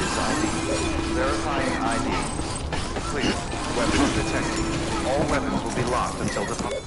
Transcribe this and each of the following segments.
User's ID. Verifying ID. Clear. Weapons detected. All weapons will be locked until the...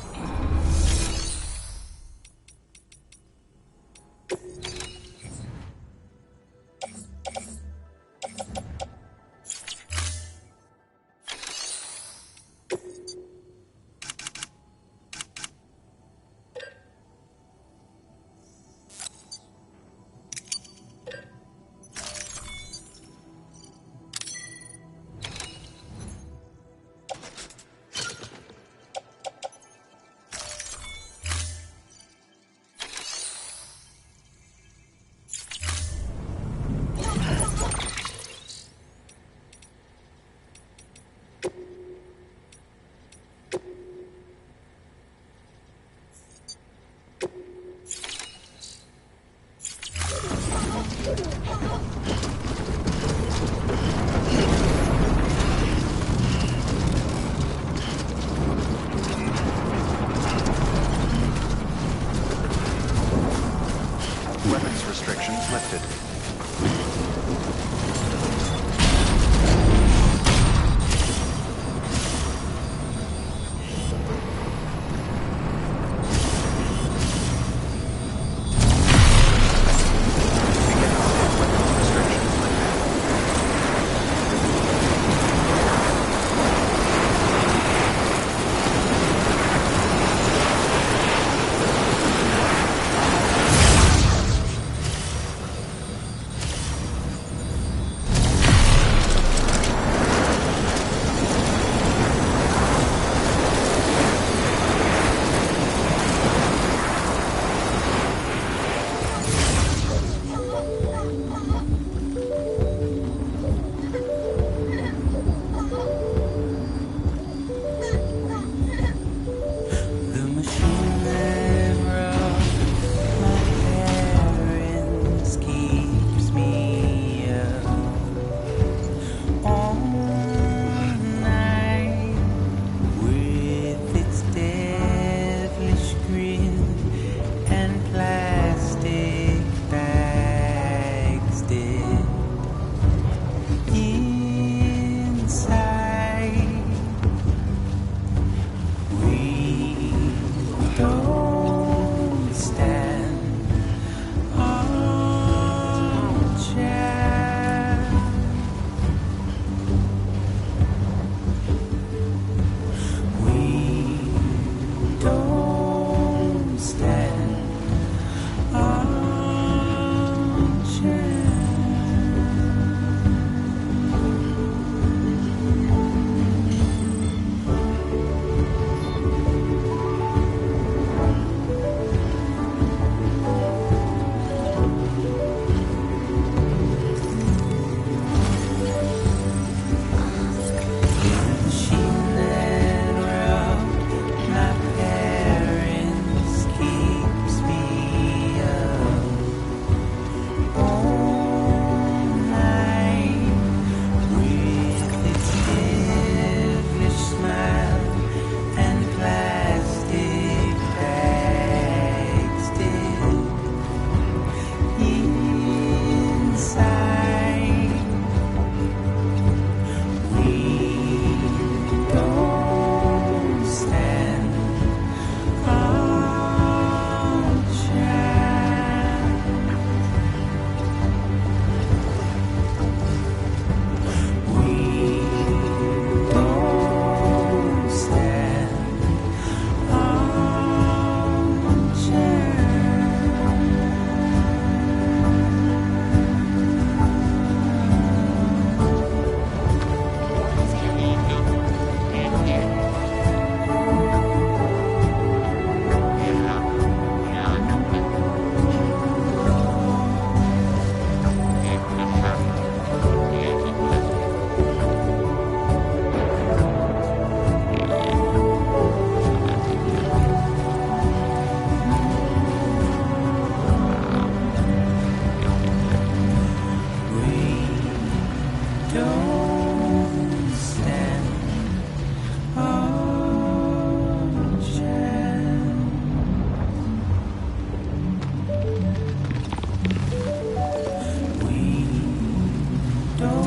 Weapons restrictions lifted. don't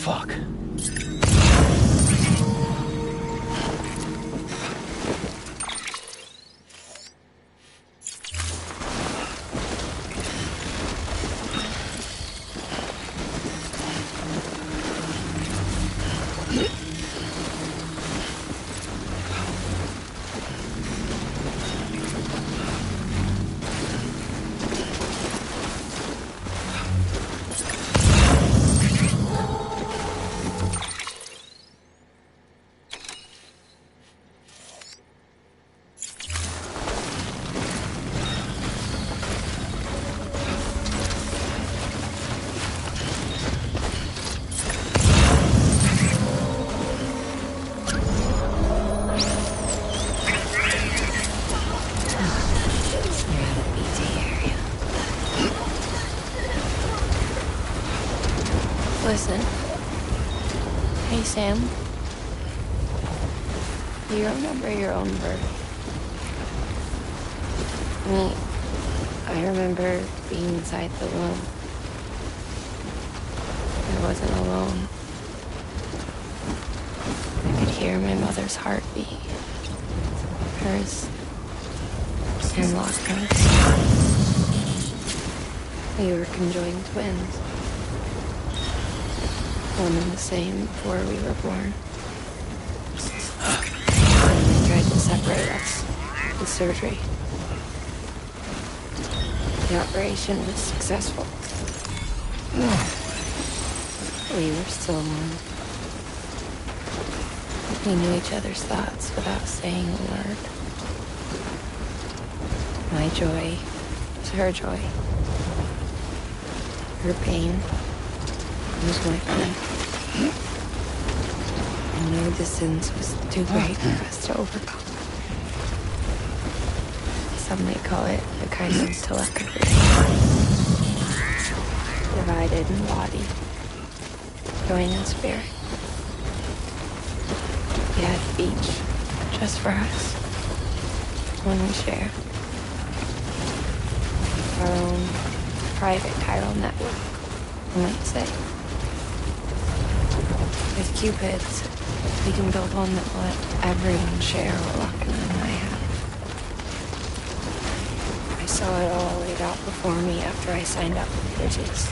fuck? Listen. Hey, Sam. Do you remember your own birth? I remember being inside the womb. I wasn't alone. I could hear my mother's heartbeat. Hers and Lachlan's. We were conjoined twins. One and the same before we were born. And they tried to separate us with surgery. The operation was successful. We were still one. We knew each other's thoughts without saying a word. My joy was her joy. Her pain was my pain. And no distance was too great for us to overcome. Some may call it a kind of telepathy. Divided in body, joined in spirit. We had each just for us. One we share. Our own private chiral network, I might say. With Cupids, we can build one that will let everyone share what Lachlan and I have. I saw it all laid out before me after I signed up with Bridges.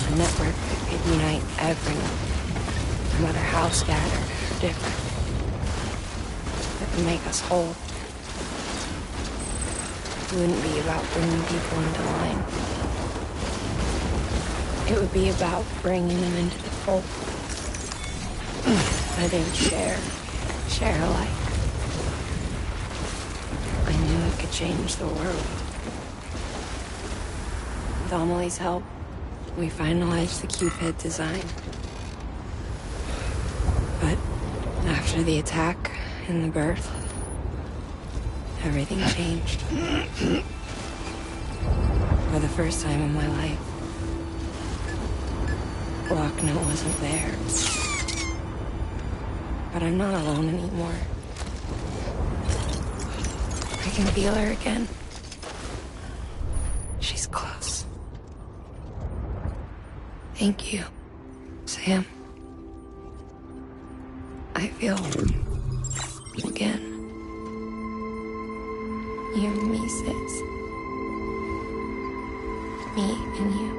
A network that could unite everyone, no matter how scattered or different. That would make us whole. It wouldn't be about bringing people into line. It would be about bringing them into the fold. Where they would share alike. I knew it could change the world. With Amelie's help, we finalized the Cupid design. But after the attack and the birth, everything changed. For the first time in my life, Lachlan wasn't there. But I'm not alone anymore. I can feel her again. She's close. Thank you, Sam. I feel again. You and me, sis. Me and you.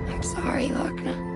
I'm sorry, Lachlan.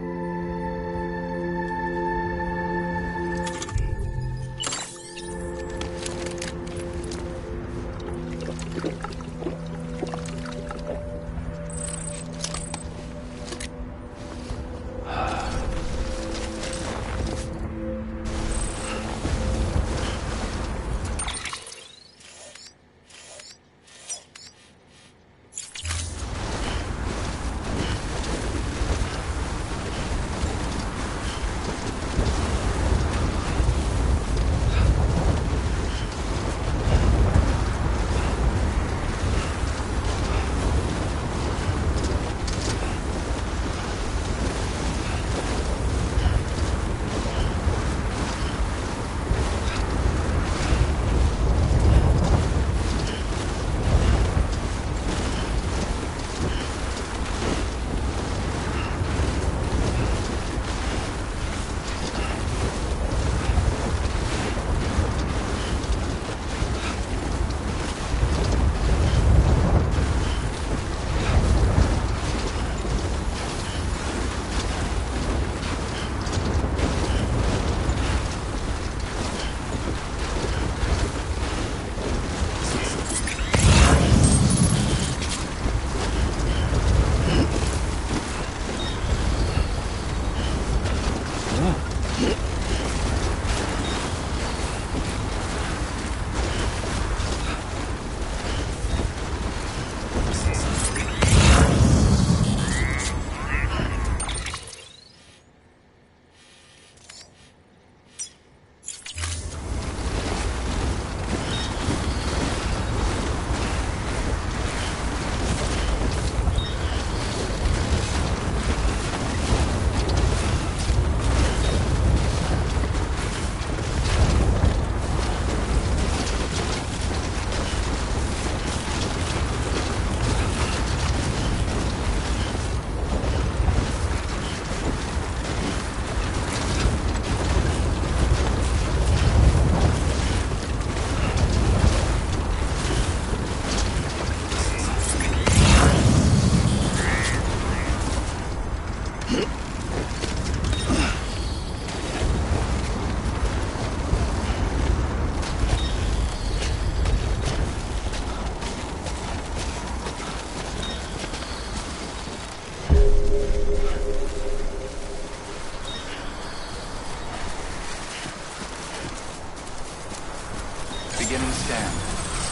Beginning scan.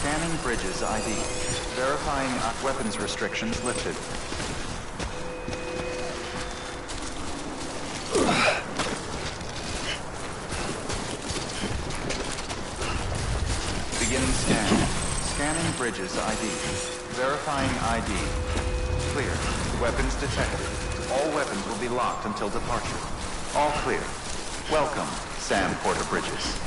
Scanning bridges ID. Verifying weapons restrictions lifted. Beginning scan. Scanning bridges ID. Verifying ID. Clear. Weapons detected. All weapons will be locked until departure. All clear. Welcome, Sam Porter Bridges.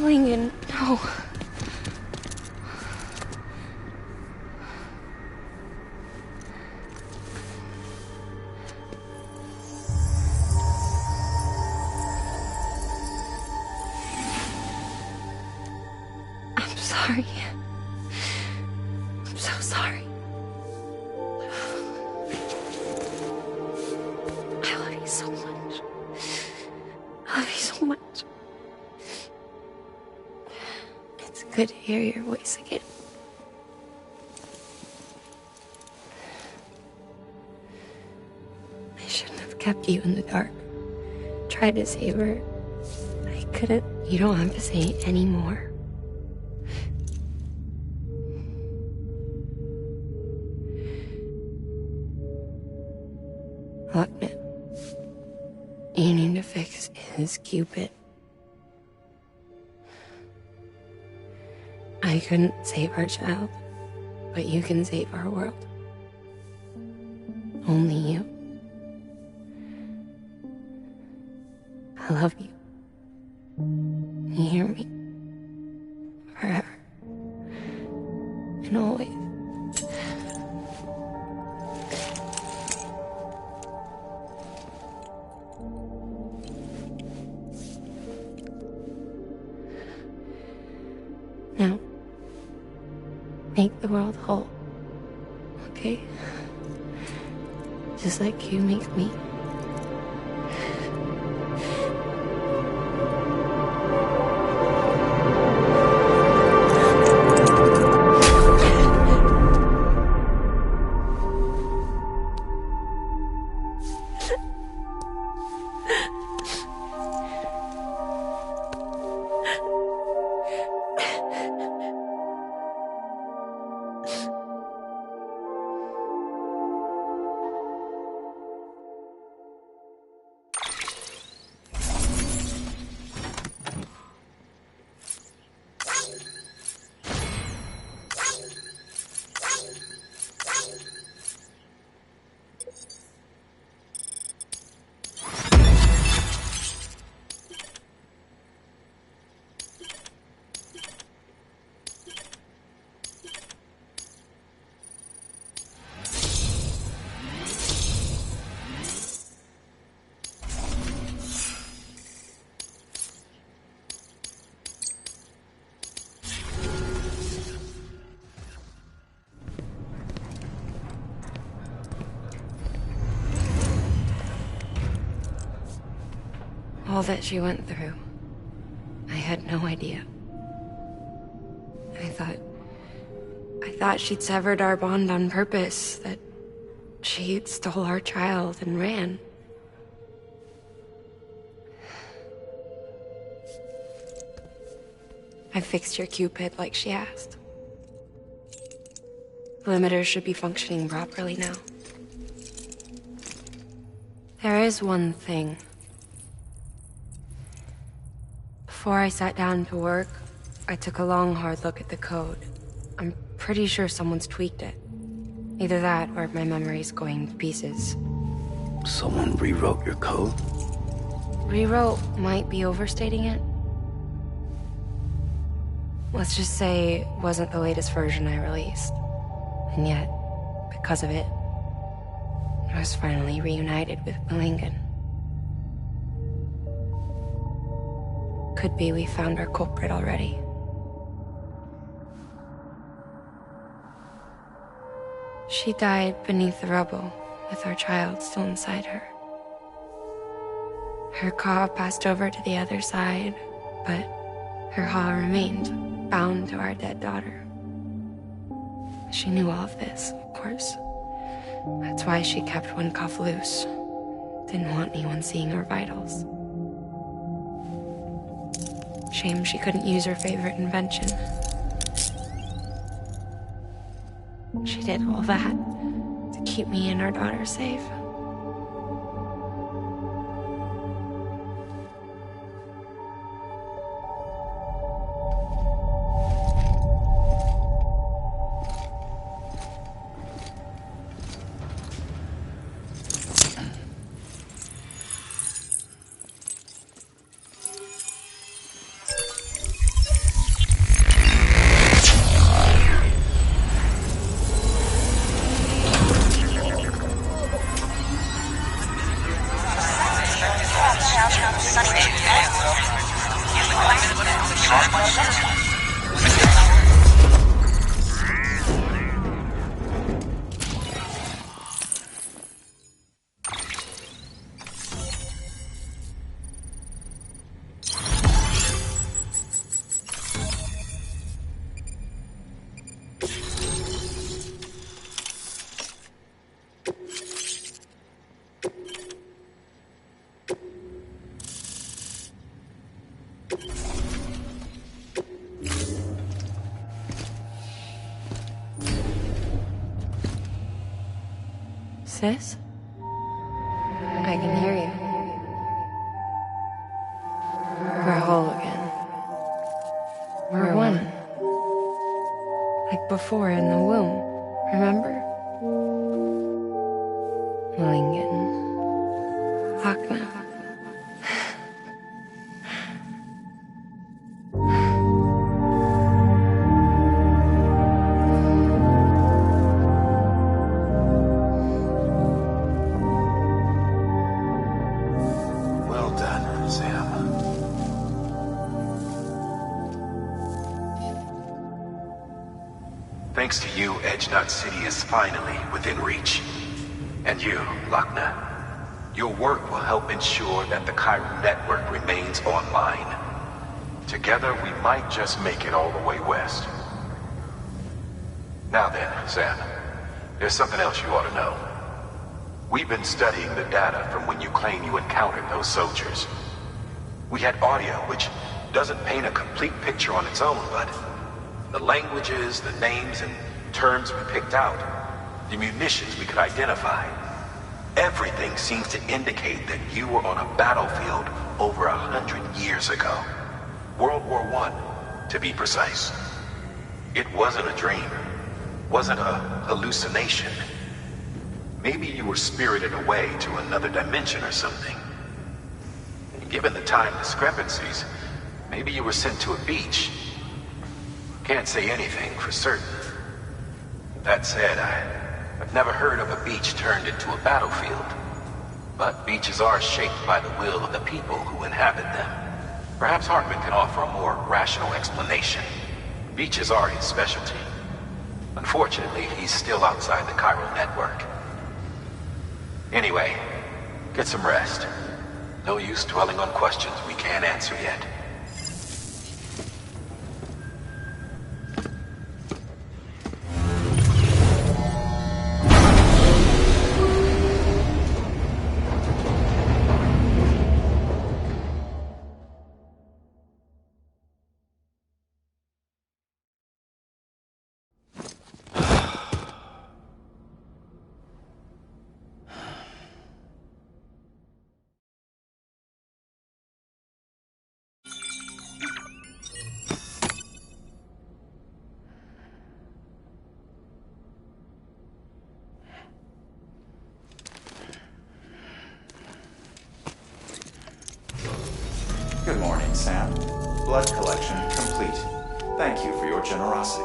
Lingan, no. I'm sorry. I'm so sorry. I love you so much. I love you so much. It's good to hear your voice again. I shouldn't have kept you in the dark. Tried to save her. I couldn't. You don't have to say any more. Look, man. You need to fix his Cupid. I couldn't save our child, but you can save our world. Only you. I love you. You hear me? Forever. And always. Now, make the world whole, okay? Just like you make me. All that she went through, I had no idea. I thought she'd severed our bond on purpose, that she stole our child and ran. I fixed your Cupid like she asked. The limiter should be functioning properly now. There is one thing. Before I sat down to work, I took a long, hard look at the code. I'm pretty sure someone's tweaked it. Either that, or my memory's going to pieces. Someone rewrote your code? Rewrote might be overstating it. Let's just say it wasn't the latest version I released. And yet, because of it, I was finally reunited with Lingan. Could be we found our culprit already. She died beneath the rubble, with our child still inside her. Her Ka passed over to the other side, but her Ha remained, bound to our dead daughter. She knew all of this, of course. That's why she kept one cuff loose. Didn't want anyone seeing her vitals. Shame she couldn't use her favorite invention. She did all that to keep me and our daughter safe. Sis? I can hear you. We're whole again. We're one. Like before in the womb, remember? Lincoln. Lochner. Well done, Sam. Thanks to you, Edgenut City is finally within reach. And you, Lochner, your work will help ensure that the Chiral network remains online. Together, we might just make it all the way west. Now then, Sam, there's something else you ought to know. We've been studying the data from when you claim you encountered those soldiers. We had audio, which doesn't paint a complete picture on its own, but the languages, the names, and terms we picked out, the munitions we could identify, everything seems to indicate that you were on a battlefield over 100 years ago. World War I, to be precise. It wasn't a dream. Wasn't a hallucination. Maybe you were spirited away to another dimension or something. Given the time discrepancies, maybe you were sent to a beach. Can't say anything for certain. That said, I've never heard of a beach turned into a battlefield. But beaches are shaped by the will of the people who inhabit them. Perhaps Hartman can offer a more rational explanation. Beaches are his specialty. Unfortunately, he's still outside the Chiral network. Anyway, get some rest. No use dwelling on questions we can't answer yet. Good morning, Sam. Blood collection complete. Thank you for your generosity.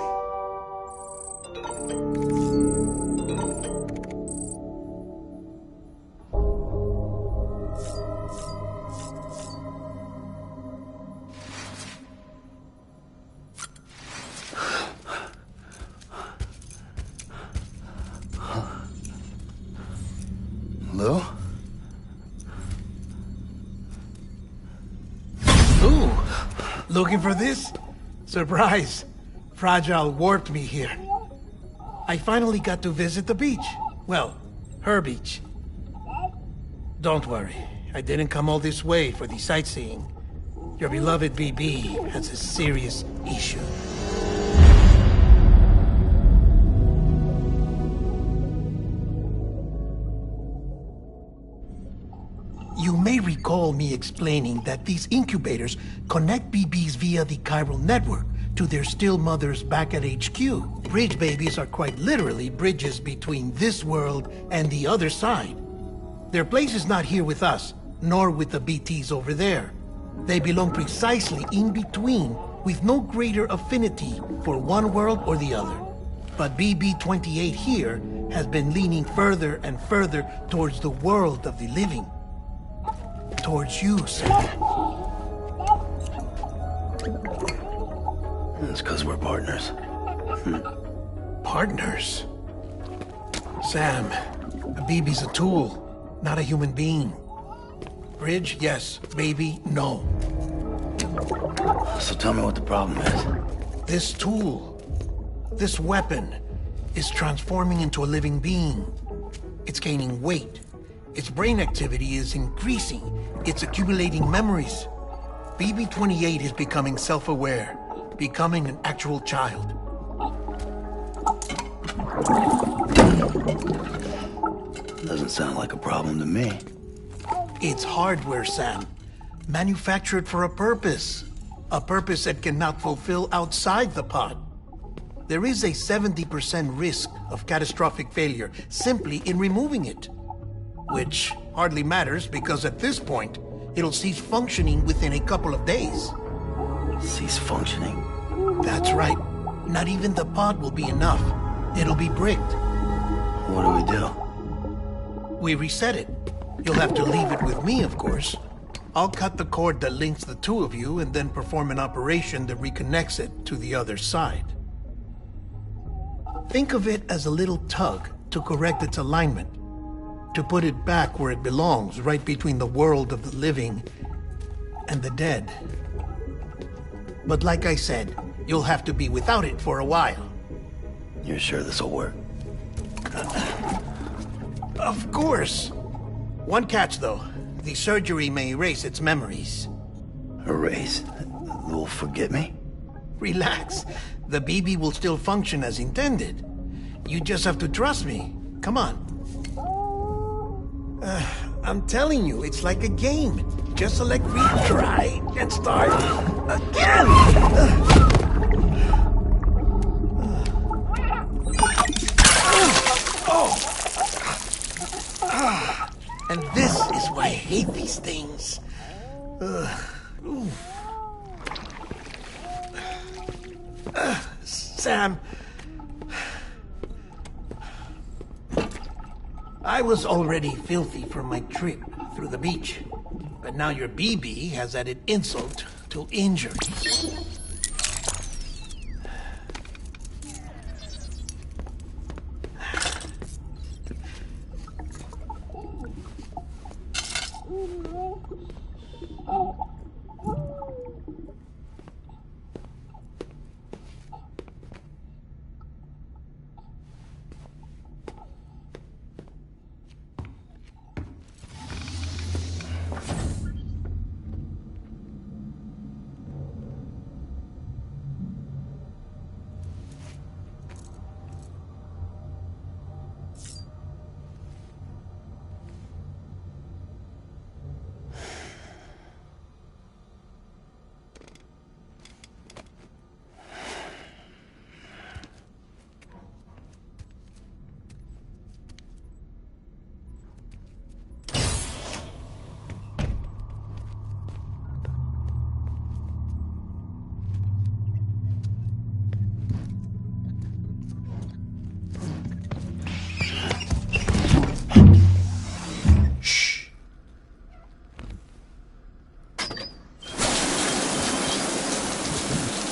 Lou? Looking for this? Surprise! Fragile warped me here. I finally got to visit the beach. Well, her beach. Don't worry, I didn't come all this way for the sightseeing. Your beloved BB has a serious issue. You may recall me explaining that these incubators connect BBs via the chiral network to their still mothers back at HQ. Bridge babies are quite literally bridges between this world and the other side. Their place is not here with us, nor with the BTs over there. They belong precisely in between, with no greater affinity for one world or the other. But BB-28 here has been leaning further and further towards the world of the living. Towards you, Sam. It's because we're partners. Partners? Sam, a BB's a tool, not a human being. Bridge, yes. Baby, no. So tell me what the problem is. This tool, this weapon, is transforming into a living being. It's gaining weight. Its brain activity is increasing. It's accumulating memories. BB-28 is becoming self-aware, becoming an actual child. Doesn't sound like a problem to me. It's hardware, Sam. Manufactured for a purpose. A purpose that cannot fulfill outside the pod. There is a 70% risk of catastrophic failure simply in removing it. Which hardly matters because at this point, it'll cease functioning within a couple of days. Cease functioning? That's right. Not even the pod will be enough. It'll be bricked. What do we do? We reset it. You'll have to leave it with me, of course. I'll cut the cord that links the two of you and then perform an operation that reconnects it to the other side. Think of it as a little tug to correct its alignment, to put it back where it belongs, right between the world of the living and the dead. But like I said, you'll have to be without it for a while. You're sure this'll work? Of course. One catch, though. The surgery may erase its memories. Erase? Will forget me? Relax. The BB will still function as intended. You just have to trust me. Come on. I'm telling you, it's like a game. Just select retry and start again! And this is why I hate these things. Sam, I was already filthy from my trip through the beach, but now your BB has added insult to injury.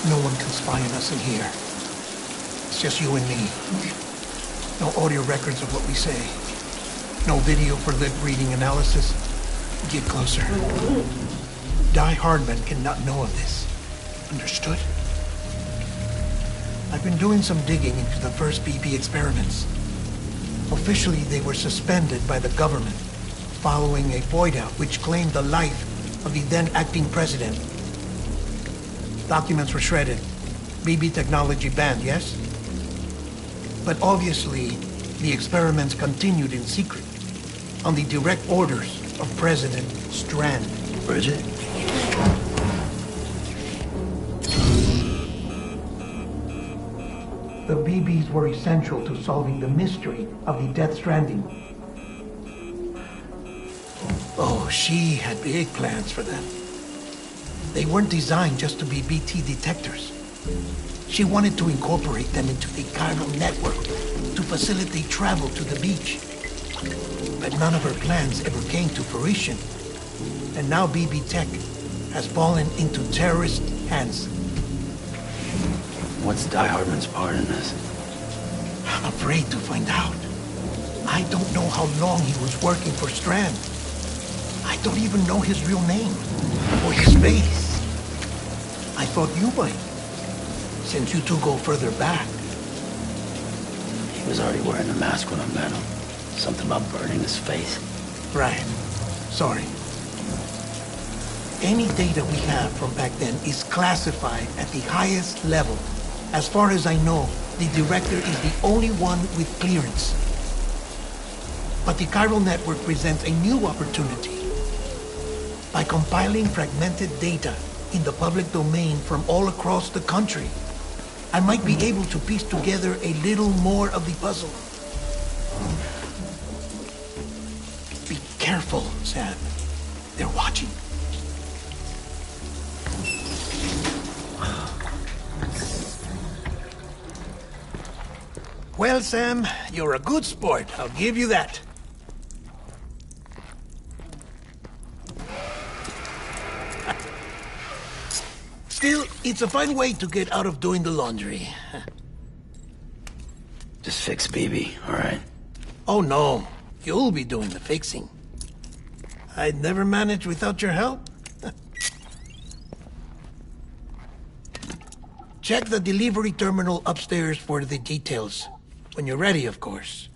No one can spy on us in here. It's just you and me. No audio records of what we say. No video for lip reading analysis. Get closer. Die Hardman cannot know of this. Understood? I've been doing some digging into the first BB experiments. Officially, they were suspended by the government following a void-out which claimed the life of the then-acting president. Documents were shredded. BB technology banned, yes? But obviously, the experiments continued in secret, on the direct orders of President Strand. Bridget? The BBs were essential to solving the mystery of the Death Stranding. Oh, she had big plans for them. They weren't designed just to be BT detectors. She wanted to incorporate them into the chiral network to facilitate travel to the beach. But none of her plans ever came to fruition. And now BB Tech has fallen into terrorist hands. What's Die Hardman's part in this? I'm afraid to find out. I don't know how long he was working for Strand. I don't even know his real name or his face. I thought you might, since you two go further back. He was already wearing a mask when I met him. Something about burning his face. Right. Sorry. Any data we have from back then is classified at the highest level. As far as I know, the director is the only one with clearance. But the chiral network presents a new opportunity. By compiling fragmented data in the public domain from all across the country, I might be able to piece together a little more of the puzzle. Be careful, Sam. They're watching. Well, Sam, you're a good sport. I'll give you that. Still, it's a fine way to get out of doing the laundry. Just fix BB, all right? Oh, no. You'll be doing the fixing. I'd never manage without your help. Check the delivery terminal upstairs for the details. When you're ready, of course.